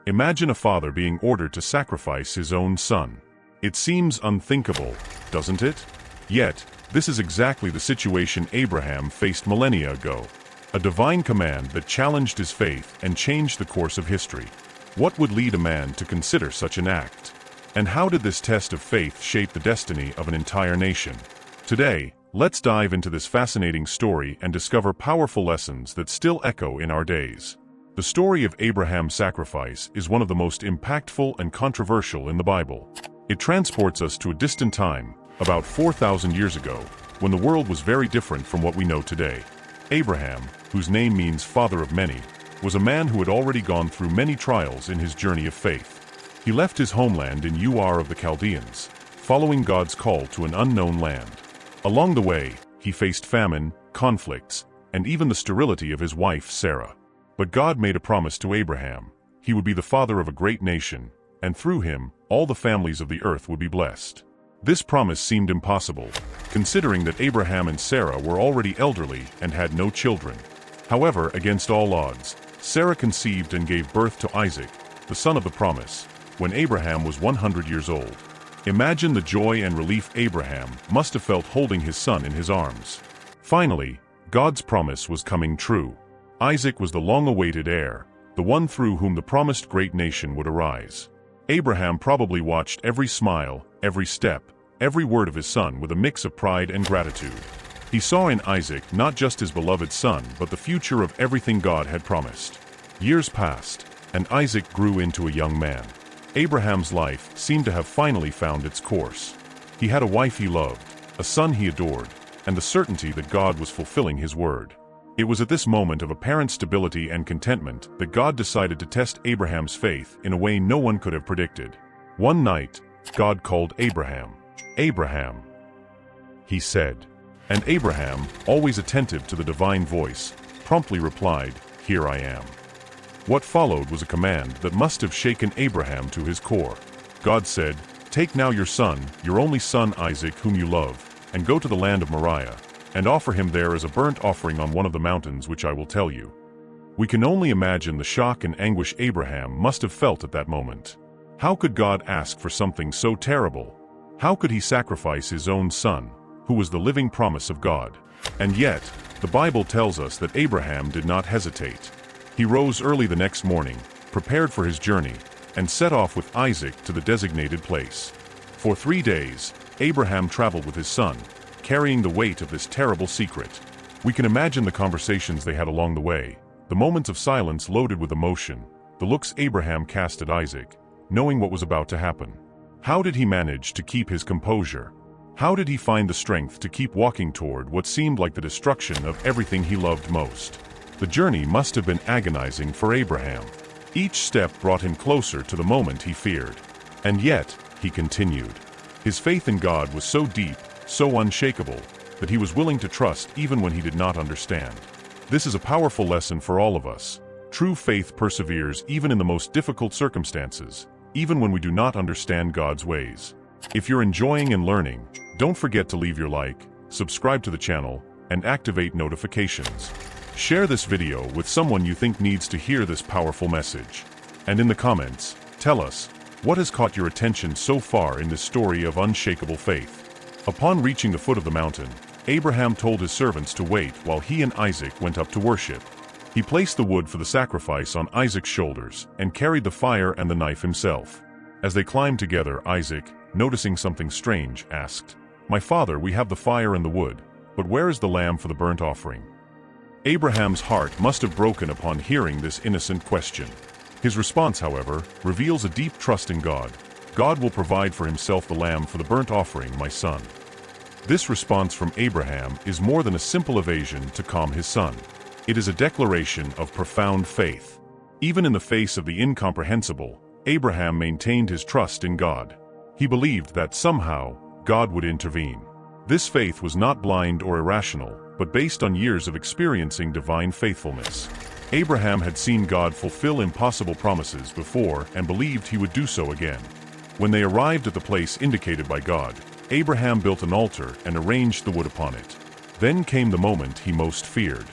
Imagine a father being ordered to sacrifice his own son. It seems unthinkable, doesn't it? Yet, this is exactly the situation Abraham faced millennia ago. A divine command that challenged his faith and changed the course of history. What would lead a man to consider such an act? And how did this test of faith shape the destiny of an entire nation? Today, let's dive into this fascinating story and discover powerful lessons that still echo in our days. The story of Abraham's sacrifice is one of the most impactful and controversial in the Bible. It transports us to a distant time, about 4,000 years ago, when the world was very different from what we know today. Abraham, whose name means father of many, was a man who had already gone through many trials in his journey of faith. He left his homeland in Ur of the Chaldeans, following God's call to an unknown land. Along the way, he faced famine, conflicts, and even the sterility of his wife Sarah. But God made a promise to Abraham. He would be the father of a great nation, and through him, all the families of the earth would be blessed. This promise seemed impossible, considering that Abraham and Sarah were already elderly and had no children. However, against all odds, Sarah conceived and gave birth to Isaac, the son of the promise, when Abraham was 100 years old. Imagine the joy and relief Abraham must have felt holding his son in his arms. Finally, God's promise was coming true. Isaac was the long-awaited heir, the one through whom the promised great nation would arise. Abraham probably watched every smile, every step, every word of his son with a mix of pride and gratitude. He saw in Isaac not just his beloved son but the future of everything God had promised. Years passed, and Isaac grew into a young man. Abraham's life seemed to have finally found its course. He had a wife he loved, a son he adored, and the certainty that God was fulfilling his word. It was at this moment of apparent stability and contentment that God decided to test Abraham's faith in a way no one could have predicted. One night, God called Abraham. "Abraham," he said. And Abraham, always attentive to the divine voice, promptly replied, "Here I am." What followed was a command that must have shaken Abraham to his core. God said, "Take now your son, your only son Isaac whom you love, and go to the land of Moriah, and offer him there as a burnt offering on one of the mountains which I will tell you." We can only imagine the shock and anguish Abraham must have felt at that moment. How could God ask for something so terrible? How could he sacrifice his own son, who was the living promise of God? And yet, the Bible tells us that Abraham did not hesitate. He rose early the next morning, prepared for his journey, and set off with Isaac to the designated place. For 3 days, Abraham traveled with his son, carrying the weight of this terrible secret. We can imagine the conversations they had along the way, the moments of silence loaded with emotion, the looks Abraham cast at Isaac, knowing what was about to happen. How did he manage to keep his composure? How did he find the strength to keep walking toward what seemed like the destruction of everything he loved most? The journey must have been agonizing for Abraham. Each step brought him closer to the moment he feared. And yet, he continued. His faith in God was so deep, so unshakable, that he was willing to trust even when he did not understand. This is a powerful lesson for all of us. True faith perseveres even in the most difficult circumstances, even when we do not understand God's ways. If you're enjoying and learning, don't forget to leave your like, subscribe to the channel, and activate notifications. Share this video with someone you think needs to hear this powerful message. And in the comments, tell us, what has caught your attention so far in this story of unshakable faith? Upon reaching the foot of the mountain, Abraham told his servants to wait while he and Isaac went up to worship. He placed the wood for the sacrifice on Isaac's shoulders and carried the fire and the knife himself. As they climbed together, Isaac, noticing something strange, asked, "My father, we have the fire and the wood, but where is the lamb for the burnt offering?" Abraham's heart must have broken upon hearing this innocent question. His response, however, reveals a deep trust in God. "God will provide for himself the lamb for the burnt offering, my son." This response from Abraham is more than a simple evasion to calm his son. It is a declaration of profound faith. Even in the face of the incomprehensible, Abraham maintained his trust in God. He believed that somehow, God would intervene. This faith was not blind or irrational, but based on years of experiencing divine faithfulness. Abraham had seen God fulfill impossible promises before and believed he would do so again. When they arrived at the place indicated by God, Abraham built an altar and arranged the wood upon it. Then came the moment he most feared.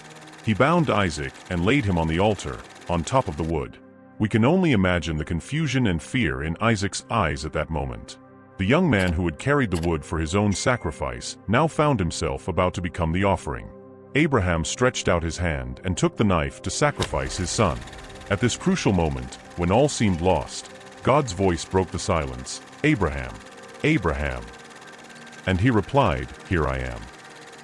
He bound Isaac and laid him on the altar, on top of the wood. We can only imagine the confusion and fear in Isaac's eyes at that moment. The young man who had carried the wood for his own sacrifice now found himself about to become the offering. Abraham stretched out his hand and took the knife to sacrifice his son. At this crucial moment, when all seemed lost, God's voice broke the silence. "Abraham, Abraham." And he replied, "Here I am."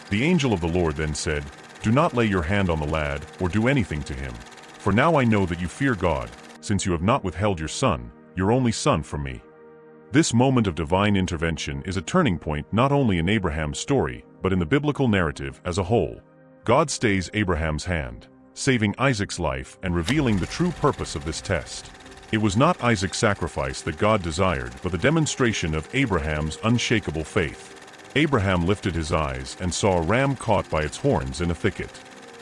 The angel of the Lord then said, "Do not lay your hand on the lad or do anything to him. For now I know that you fear God, since you have not withheld your son, your only son, from me." This moment of divine intervention is a turning point not only in Abraham's story, but in the biblical narrative as a whole. God stays Abraham's hand, saving Isaac's life and revealing the true purpose of this test. It was not Isaac's sacrifice that God desired, but the demonstration of Abraham's unshakable faith. Abraham lifted his eyes and saw a ram caught by its horns in a thicket.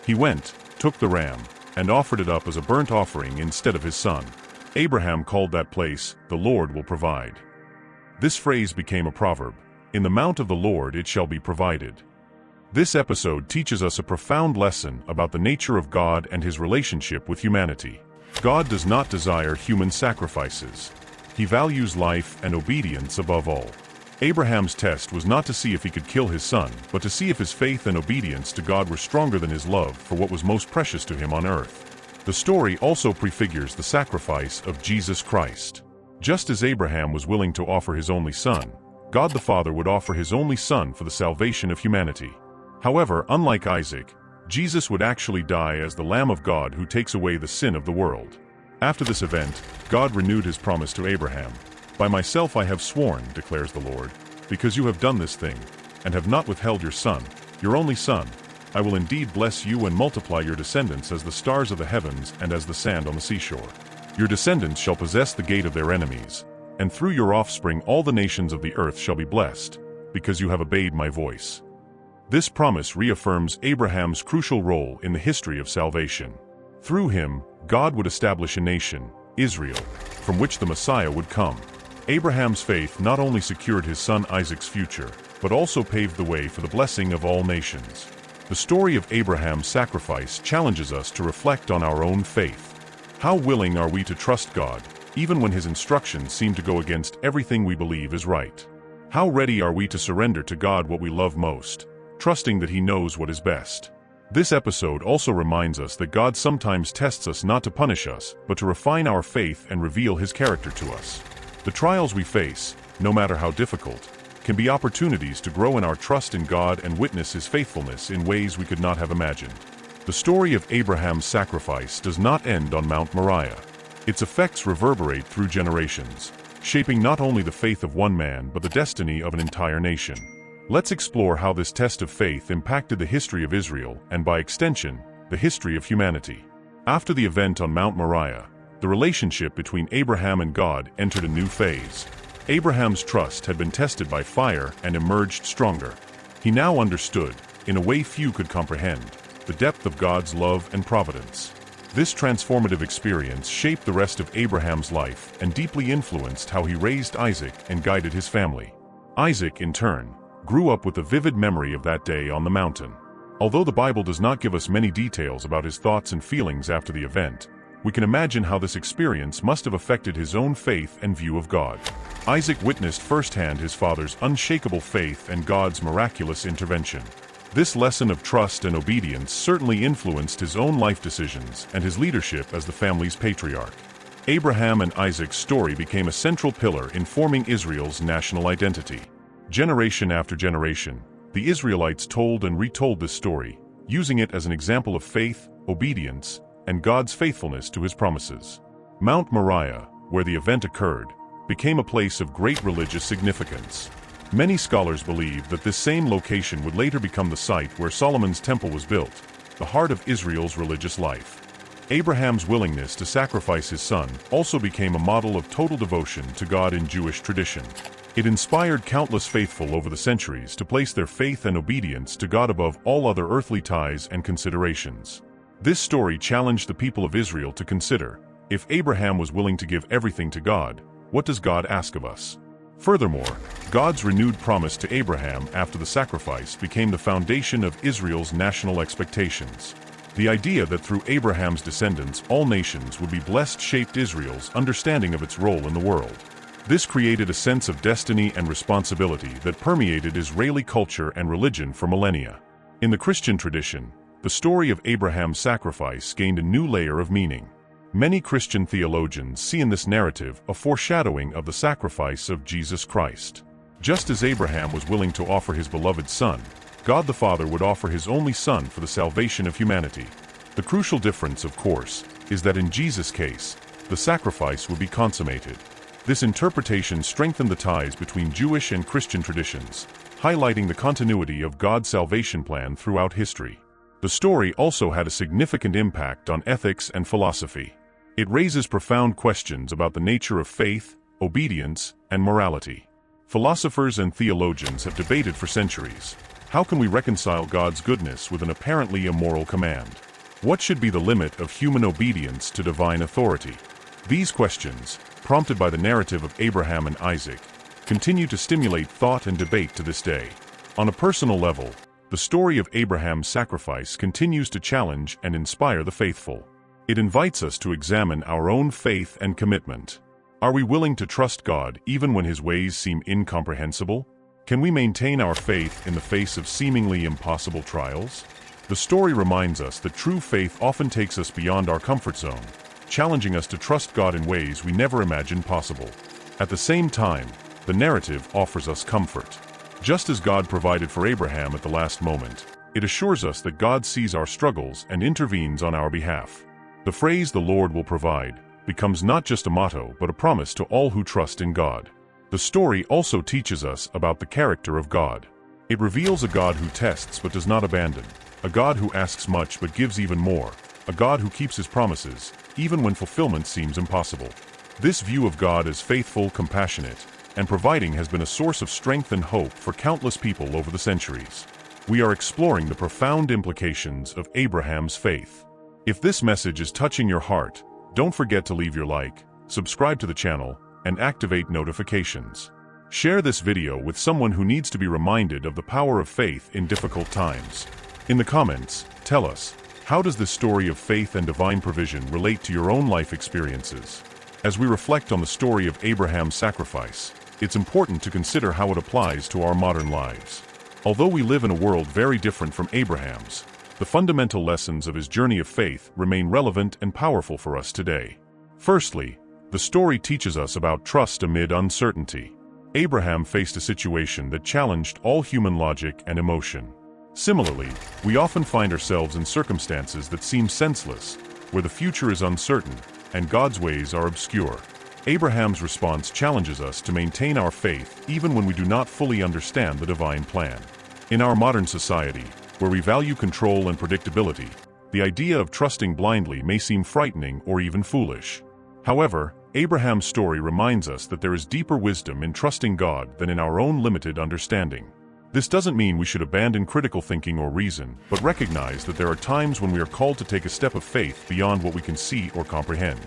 He went, took the ram, and offered it up as a burnt offering instead of his son. Abraham called that place, "The Lord will provide." This phrase became a proverb, "In the mount of the Lord it shall be provided." This episode teaches us a profound lesson about the nature of God and his relationship with humanity. God does not desire human sacrifices. He values life and obedience above all. Abraham's test was not to see if he could kill his son, but to see if his faith and obedience to God were stronger than his love for what was most precious to him on earth. The story also prefigures the sacrifice of Jesus Christ. Just as Abraham was willing to offer his only son, God the Father would offer his only son for the salvation of humanity. However, unlike Isaac, Jesus would actually die as the Lamb of God who takes away the sin of the world. After this event, God renewed his promise to Abraham. "By myself I have sworn, declares the Lord, because you have done this thing, and have not withheld your son, your only son, I will indeed bless you and multiply your descendants as the stars of the heavens and as the sand on the seashore. Your descendants shall possess the gate of their enemies, and through your offspring all the nations of the earth shall be blessed, because you have obeyed my voice." This promise reaffirms Abraham's crucial role in the history of salvation. Through him, God would establish a nation, Israel, from which the Messiah would come. Abraham's faith not only secured his son Isaac's future, but also paved the way for the blessing of all nations. The story of Abraham's sacrifice challenges us to reflect on our own faith. How willing are we to trust God, even when his instructions seem to go against everything we believe is right? How ready are we to surrender to God what we love most, trusting that he knows what is best? This episode also reminds us that God sometimes tests us not to punish us, but to refine our faith and reveal his character to us. The trials we face, no matter how difficult, can be opportunities to grow in our trust in God and witness his faithfulness in ways we could not have imagined. The story of Abraham's sacrifice does not end on Mount Moriah. Its effects reverberate through generations, shaping not only the faith of one man but the destiny of an entire nation. Let's explore how this test of faith impacted the history of Israel and, by extension, the history of humanity. After the event on Mount Moriah, the relationship between Abraham and God entered a new phase. Abraham's trust had been tested by fire and emerged stronger. He now understood, in a way few could comprehend, the depth of God's love and providence. This transformative experience shaped the rest of Abraham's life and deeply influenced how he raised Isaac and guided his family. Isaac, in turn, grew up with a vivid memory of that day on the mountain. Although the Bible does not give us many details about his thoughts and feelings after the event, we can imagine how this experience must have affected his own faith and view of God. Isaac witnessed firsthand his father's unshakable faith and God's miraculous intervention. This lesson of trust and obedience certainly influenced his own life decisions and his leadership as the family's patriarch. Abraham and Isaac's story became a central pillar in forming Israel's national identity. Generation after generation, the Israelites told and retold this story, using it as an example of faith, obedience, and God's faithfulness to his promises. Mount Moriah, where the event occurred, became a place of great religious significance. Many scholars believe that this same location would later become the site where Solomon's temple was built, the heart of Israel's religious life. Abraham's willingness to sacrifice his son also became a model of total devotion to God in Jewish tradition. It inspired countless faithful over the centuries to place their faith and obedience to God above all other earthly ties and considerations. This story challenged the people of Israel to consider, if Abraham was willing to give everything to God, what does God ask of us? Furthermore, God's renewed promise to Abraham after the sacrifice became the foundation of Israel's national expectations. The idea that through Abraham's descendants all nations would be blessed shaped Israel's understanding of its role in the world. This created a sense of destiny and responsibility that permeated Israeli culture and religion for millennia. In the Christian tradition, the story of Abraham's sacrifice gained a new layer of meaning. Many Christian theologians see in this narrative a foreshadowing of the sacrifice of Jesus Christ. Just as Abraham was willing to offer his beloved son, God the Father would offer his only Son for the salvation of humanity. The crucial difference, of course, is that in Jesus' case, the sacrifice would be consummated. This interpretation strengthened the ties between Jewish and Christian traditions, highlighting the continuity of God's salvation plan throughout history. The story also had a significant impact on ethics and philosophy. It raises profound questions about the nature of faith, obedience, and morality. Philosophers and theologians have debated for centuries. How can we reconcile God's goodness with an apparently immoral command? What should be the limit of human obedience to divine authority? These questions, prompted by the narrative of Abraham and Isaac, continue to stimulate thought and debate to this day. On a personal level, the story of Abraham's sacrifice continues to challenge and inspire the faithful. It invites us to examine our own faith and commitment. Are we willing to trust God even when His ways seem incomprehensible? Can we maintain our faith in the face of seemingly impossible trials? The story reminds us that true faith often takes us beyond our comfort zone, challenging us to trust God in ways we never imagined possible. At the same time, the narrative offers us comfort. Just as God provided for Abraham at the last moment, it assures us that God sees our struggles and intervenes on our behalf. The phrase "the Lord will provide" becomes not just a motto but a promise to all who trust in God. The story also teaches us about the character of God. It reveals a God who tests but does not abandon, a God who asks much but gives even more, a God who keeps His promises, even when fulfillment seems impossible. This view of God as faithful, compassionate, and providing has been a source of strength and hope for countless people over the centuries. We are exploring the profound implications of Abraham's faith. If this message is touching your heart, don't forget to leave your like, subscribe to the channel, and activate notifications. Share this video with someone who needs to be reminded of the power of faith in difficult times. In the comments, tell us, how does this story of faith and divine provision relate to your own life experiences? As we reflect on the story of Abraham's sacrifice, it's important to consider how it applies to our modern lives. Although we live in a world very different from Abraham's, the fundamental lessons of his journey of faith remain relevant and powerful for us today. Firstly, the story teaches us about trust amid uncertainty. Abraham faced a situation that challenged all human logic and emotion. Similarly, we often find ourselves in circumstances that seem senseless, where the future is uncertain and God's ways are obscure. Abraham's response challenges us to maintain our faith even when we do not fully understand the divine plan. In our modern society, where we value control and predictability, the idea of trusting blindly may seem frightening or even foolish. However, Abraham's story reminds us that there is deeper wisdom in trusting God than in our own limited understanding. This doesn't mean we should abandon critical thinking or reason, but recognize that there are times when we are called to take a step of faith beyond what we can see or comprehend.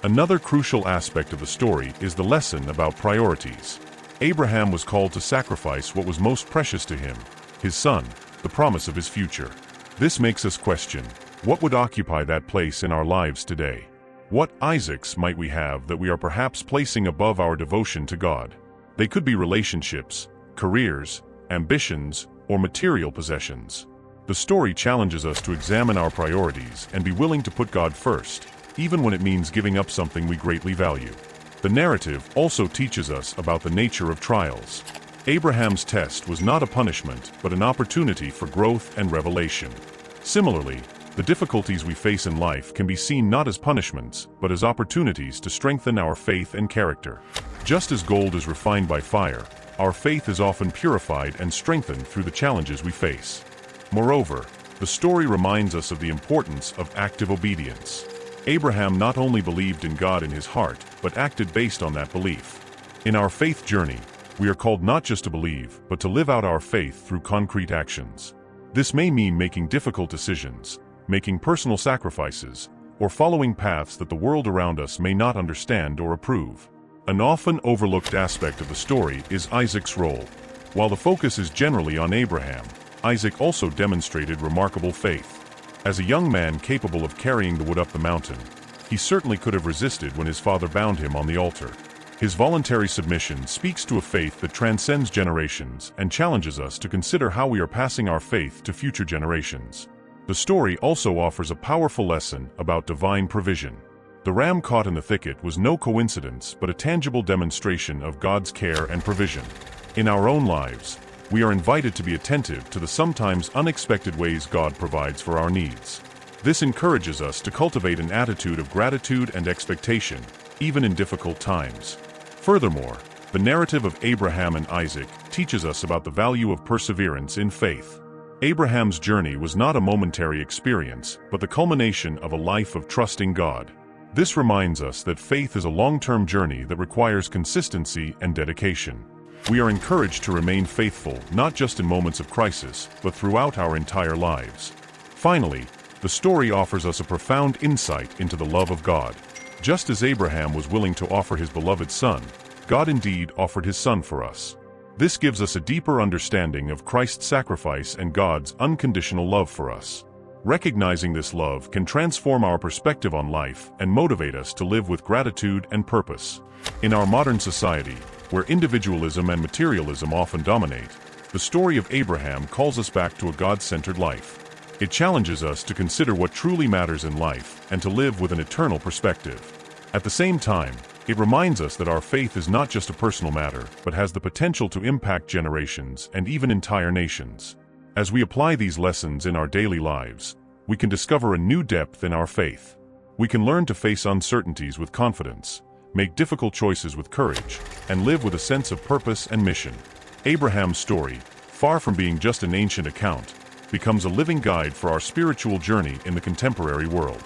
Another crucial aspect of the story is the lesson about priorities. Abraham was called to sacrifice what was most precious to him, his son, the promise of his future. This makes us question, what would occupy that place in our lives today? What Isaacs might we have that we are perhaps placing above our devotion to God? They could be relationships, careers, ambitions, or material possessions. The story challenges us to examine our priorities and be willing to put God first, even when it means giving up something we greatly value. The narrative also teaches us about the nature of trials. Abraham's test was not a punishment, but an opportunity for growth and revelation. Similarly, the difficulties we face in life can be seen not as punishments, but as opportunities to strengthen our faith and character. Just as gold is refined by fire, our faith is often purified and strengthened through the challenges we face. Moreover, the story reminds us of the importance of active obedience. Abraham not only believed in God in his heart, but acted based on that belief. In our faith journey, we are called not just to believe, but to live out our faith through concrete actions. This may mean making difficult decisions, making personal sacrifices, or following paths that the world around us may not understand or approve. An often overlooked aspect of the story is Isaac's role. While the focus is generally on Abraham, Isaac also demonstrated remarkable faith. As a young man capable of carrying the wood up the mountain, he certainly could have resisted when his father bound him on the altar. His voluntary submission speaks to a faith that transcends generations and challenges us to consider how we are passing our faith to future generations. The story also offers a powerful lesson about divine provision. The ram caught in the thicket was no coincidence but a tangible demonstration of God's care and provision. In our own lives, we are invited to be attentive to the sometimes unexpected ways God provides for our needs. This encourages us to cultivate an attitude of gratitude and expectation, even in difficult times. Furthermore, the narrative of Abraham and Isaac teaches us about the value of perseverance in faith. Abraham's journey was not a momentary experience, but the culmination of a life of trusting God. This reminds us that faith is a long-term journey that requires consistency and dedication. We are encouraged to remain faithful not just in moments of crisis, but throughout our entire lives. Finally, the story offers us a profound insight into the love of God. Just as Abraham was willing to offer his beloved son, God indeed offered his son for us. This gives us a deeper understanding of Christ's sacrifice and God's unconditional love for us. Recognizing this love can transform our perspective on life and motivate us to live with gratitude and purpose. In our modern society, where individualism and materialism often dominate, the story of Abraham calls us back to a God-centered life. It challenges us to consider what truly matters in life and to live with an eternal perspective. At the same time, it reminds us that our faith is not just a personal matter, but has the potential to impact generations and even entire nations. As we apply these lessons in our daily lives, we can discover a new depth in our faith. We can learn to face uncertainties with confidence, make difficult choices with courage, and live with a sense of purpose and mission. Abraham's story, far from being just an ancient account, becomes a living guide for our spiritual journey in the contemporary world.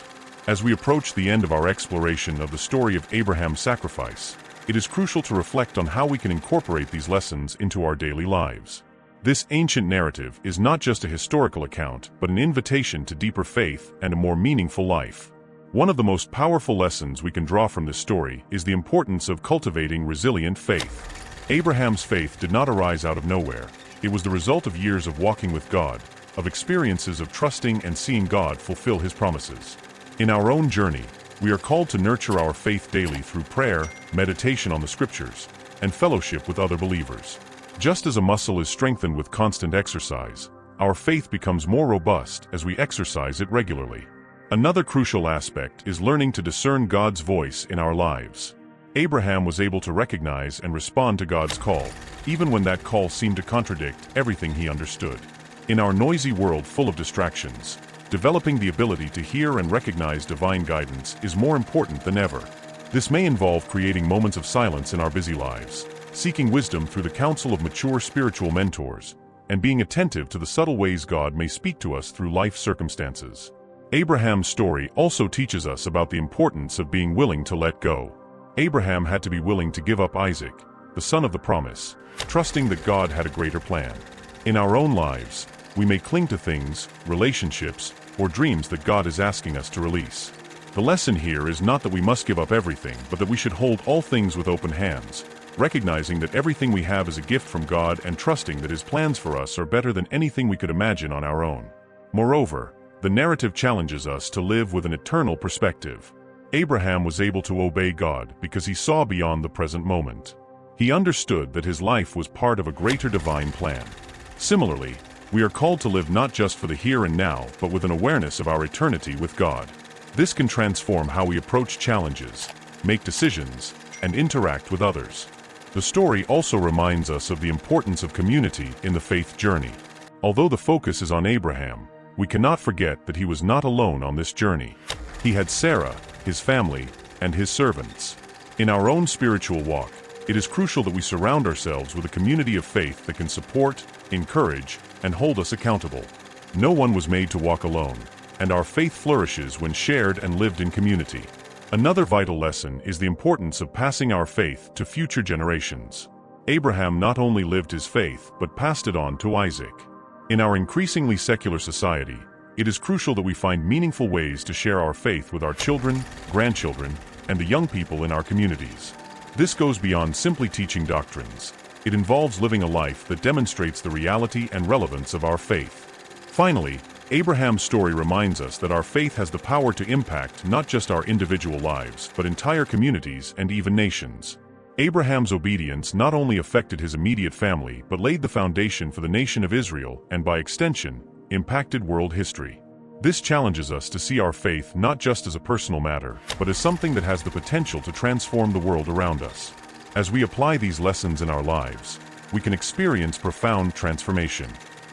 As we approach the end of our exploration of the story of Abraham's sacrifice, it is crucial to reflect on how we can incorporate these lessons into our daily lives. This ancient narrative is not just a historical account, but an invitation to deeper faith and a more meaningful life. One of the most powerful lessons we can draw from this story is the importance of cultivating resilient faith. Abraham's faith did not arise out of nowhere. It was the result of years of walking with God, of experiences of trusting and seeing God fulfill His promises. In our own journey, we are called to nurture our faith daily through prayer, meditation on the Scriptures, and fellowship with other believers. Just as a muscle is strengthened with constant exercise, our faith becomes more robust as we exercise it regularly. Another crucial aspect is learning to discern God's voice in our lives. Abraham was able to recognize and respond to God's call, even when that call seemed to contradict everything he understood. In our noisy world full of distractions, developing the ability to hear and recognize divine guidance is more important than ever. This may involve creating moments of silence in our busy lives, seeking wisdom through the counsel of mature spiritual mentors, and being attentive to the subtle ways God may speak to us through life circumstances. Abraham's story also teaches us about the importance of being willing to let go. Abraham had to be willing to give up Isaac, the son of the promise, trusting that God had a greater plan. In our own lives, we may cling to things, relationships, or dreams that God is asking us to release. The lesson here is not that we must give up everything, but that we should hold all things with open hands, recognizing that everything we have is a gift from God and trusting that His plans for us are better than anything we could imagine on our own. Moreover, the narrative challenges us to live with an eternal perspective. Abraham was able to obey God because he saw beyond the present moment. He understood that his life was part of a greater divine plan. Similarly, we are called to live not just for the here and now, but with an awareness of our eternity with God. This can transform how we approach challenges, make decisions, and interact with others. The story also reminds us of the importance of community in the faith journey. Although the focus is on Abraham, we cannot forget that he was not alone on this journey. He had Sarah, his family, and his servants. In our own spiritual walk, it is crucial that we surround ourselves with a community of faith that can support, encourage, and hold us accountable. No one was made to walk alone, and our faith flourishes when shared and lived in community. Another vital lesson is the importance of passing our faith to future generations. Abraham not only lived his faith, but passed it on to Isaac. In our increasingly secular society, it is crucial that we find meaningful ways to share our faith with our children, grandchildren, and the young people in our communities. This goes beyond simply teaching doctrines. It involves living a life that demonstrates the reality and relevance of our faith. Finally, Abraham's story reminds us that our faith has the power to impact not just our individual lives, but entire communities and even nations. Abraham's obedience not only affected his immediate family but laid the foundation for the nation of Israel and, by extension, impacted world history. This challenges us to see our faith not just as a personal matter, but as something that has the potential to transform the world around us. As we apply these lessons in our lives, we can experience profound transformation.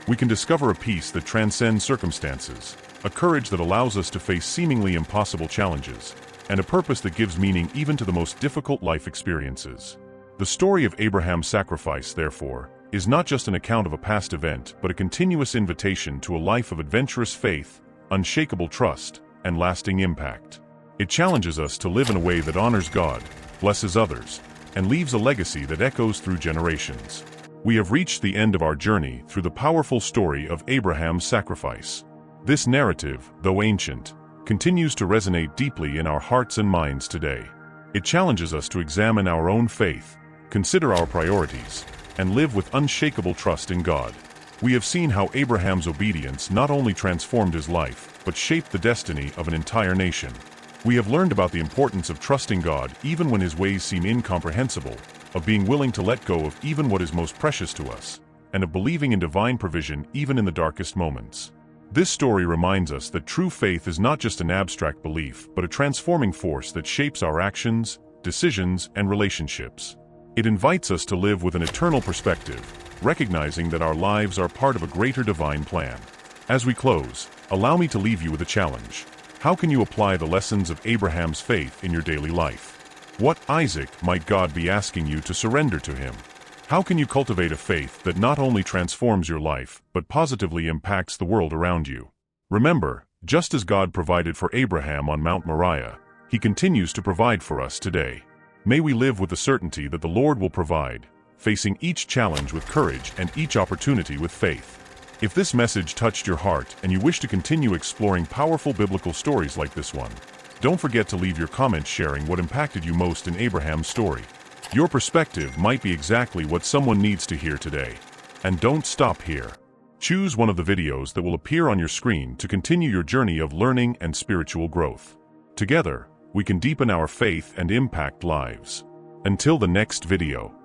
We can discover a peace that transcends circumstances, a courage that allows us to face seemingly impossible challenges, and a purpose that gives meaning even to the most difficult life experiences. The story of Abraham's sacrifice, therefore, is not just an account of a past event, but a continuous invitation to a life of adventurous faith, unshakable trust, and lasting impact. It challenges us to live in a way that honors God, blesses others, and leaves a legacy that echoes through generations. We have reached the end of our journey through the powerful story of Abraham's sacrifice. This narrative, though ancient, continues to resonate deeply in our hearts and minds today. It challenges us to examine our own faith, consider our priorities, and live with unshakable trust in God. We have seen how Abraham's obedience not only transformed his life, but shaped the destiny of an entire nation. We have learned about the importance of trusting God even when his ways seem incomprehensible, of being willing to let go of even what is most precious to us, and of believing in divine provision even in the darkest moments. This story reminds us that true faith is not just an abstract belief, but a transforming force that shapes our actions, decisions, and relationships. It invites us to live with an eternal perspective, recognizing that our lives are part of a greater divine plan. As we close, allow me to leave you with a challenge. How can you apply the lessons of Abraham's faith in your daily life? What, Isaac, might God be asking you to surrender to him? How can you cultivate a faith that not only transforms your life, but positively impacts the world around you? Remember, just as God provided for Abraham on Mount Moriah, he continues to provide for us today. May we live with the certainty that the Lord will provide, facing each challenge with courage and each opportunity with faith. If this message touched your heart and you wish to continue exploring powerful biblical stories like this one, don't forget to leave your comments sharing what impacted you most in Abraham's story. Your perspective might be exactly what someone needs to hear today. And don't stop here. Choose one of the videos that will appear on your screen to continue your journey of learning and spiritual growth. Together, we can deepen our faith and impact lives. Until the next video.